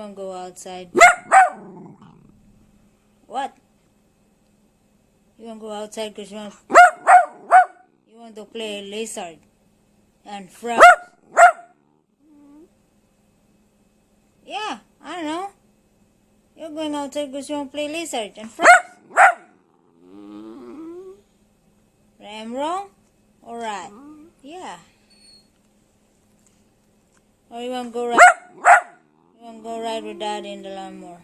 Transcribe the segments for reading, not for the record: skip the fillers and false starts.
want to go outside? What? You want to go outside because you want to play lizard and frog? Yeah, I don't know. You're going outside because you want to play lizard and frog? I'm wrong? Alright. Yeah. Or you want to go ride? You want to go ride with Daddy in the lawnmower?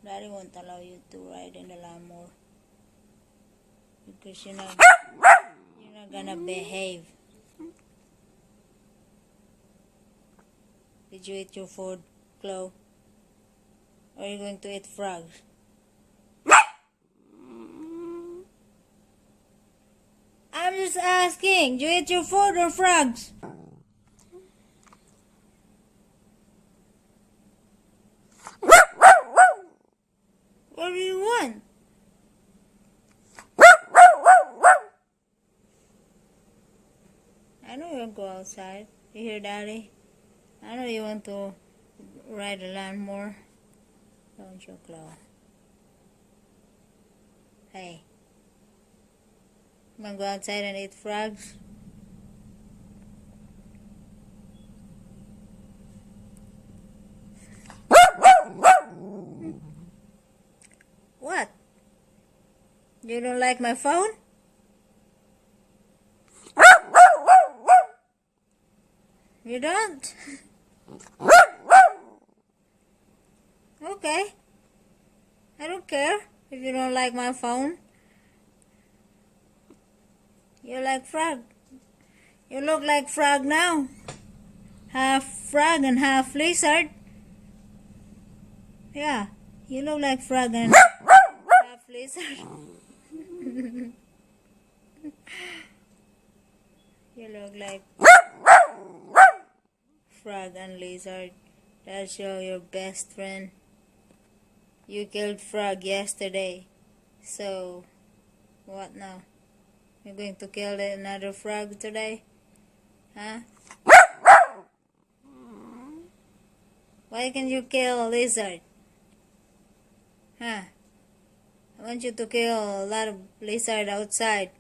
Daddy won't allow you to ride in the lawnmower because you're not gonna behave. Did you eat your food, Chloe? Or are you going to eat frogs? I'm just asking. Did you eat your food or frogs? What do you want? I know you want to go outside. You hear Daddy? I know you want to ride the lawnmower. Don't you, Chloe? Hey. You want to go outside and eat frogs? What? You don't like my phone? You don't? Okay. I don't care if you don't like my phone. You like frog. You look like frog now. Half frog and half lizard. Yeah, you look like frog and half lizard. You look like frog and lizard. That's your best friend. You killed frog yesterday. So, what now? You're going to kill another frog today? Huh? Why can't you kill a lizard? Huh? I want you to kill a lot of lizard outside.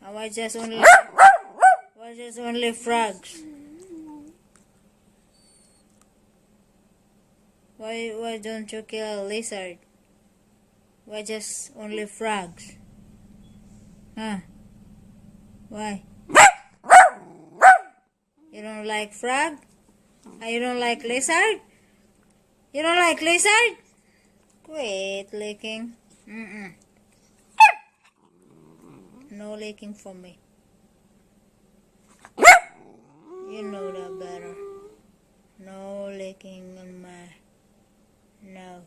Why just only frogs? Why don't you kill a lizard? Why just only frogs? Huh? Why? You don't like frog? You don't like lizard? You don't like lizard? Quit licking. No licking for me. You know that better. No licking on my... No.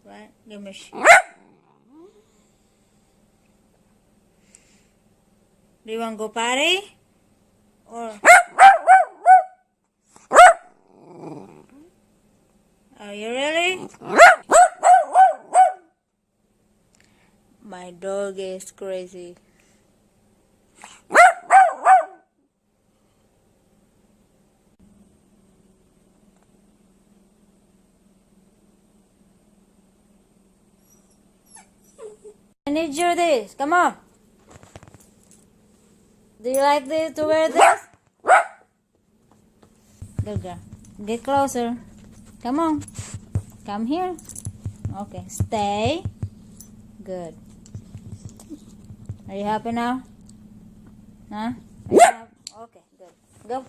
Right? Give me Do you want to go party? Or... Are you ready? My dog is crazy. I need you this. Come on. Do you like this to wear this? Good girl. Get closer. Come on. Come here. Okay. Stay. Good. Are you happy now? Huh? Are you happy? Okay. Good. Go.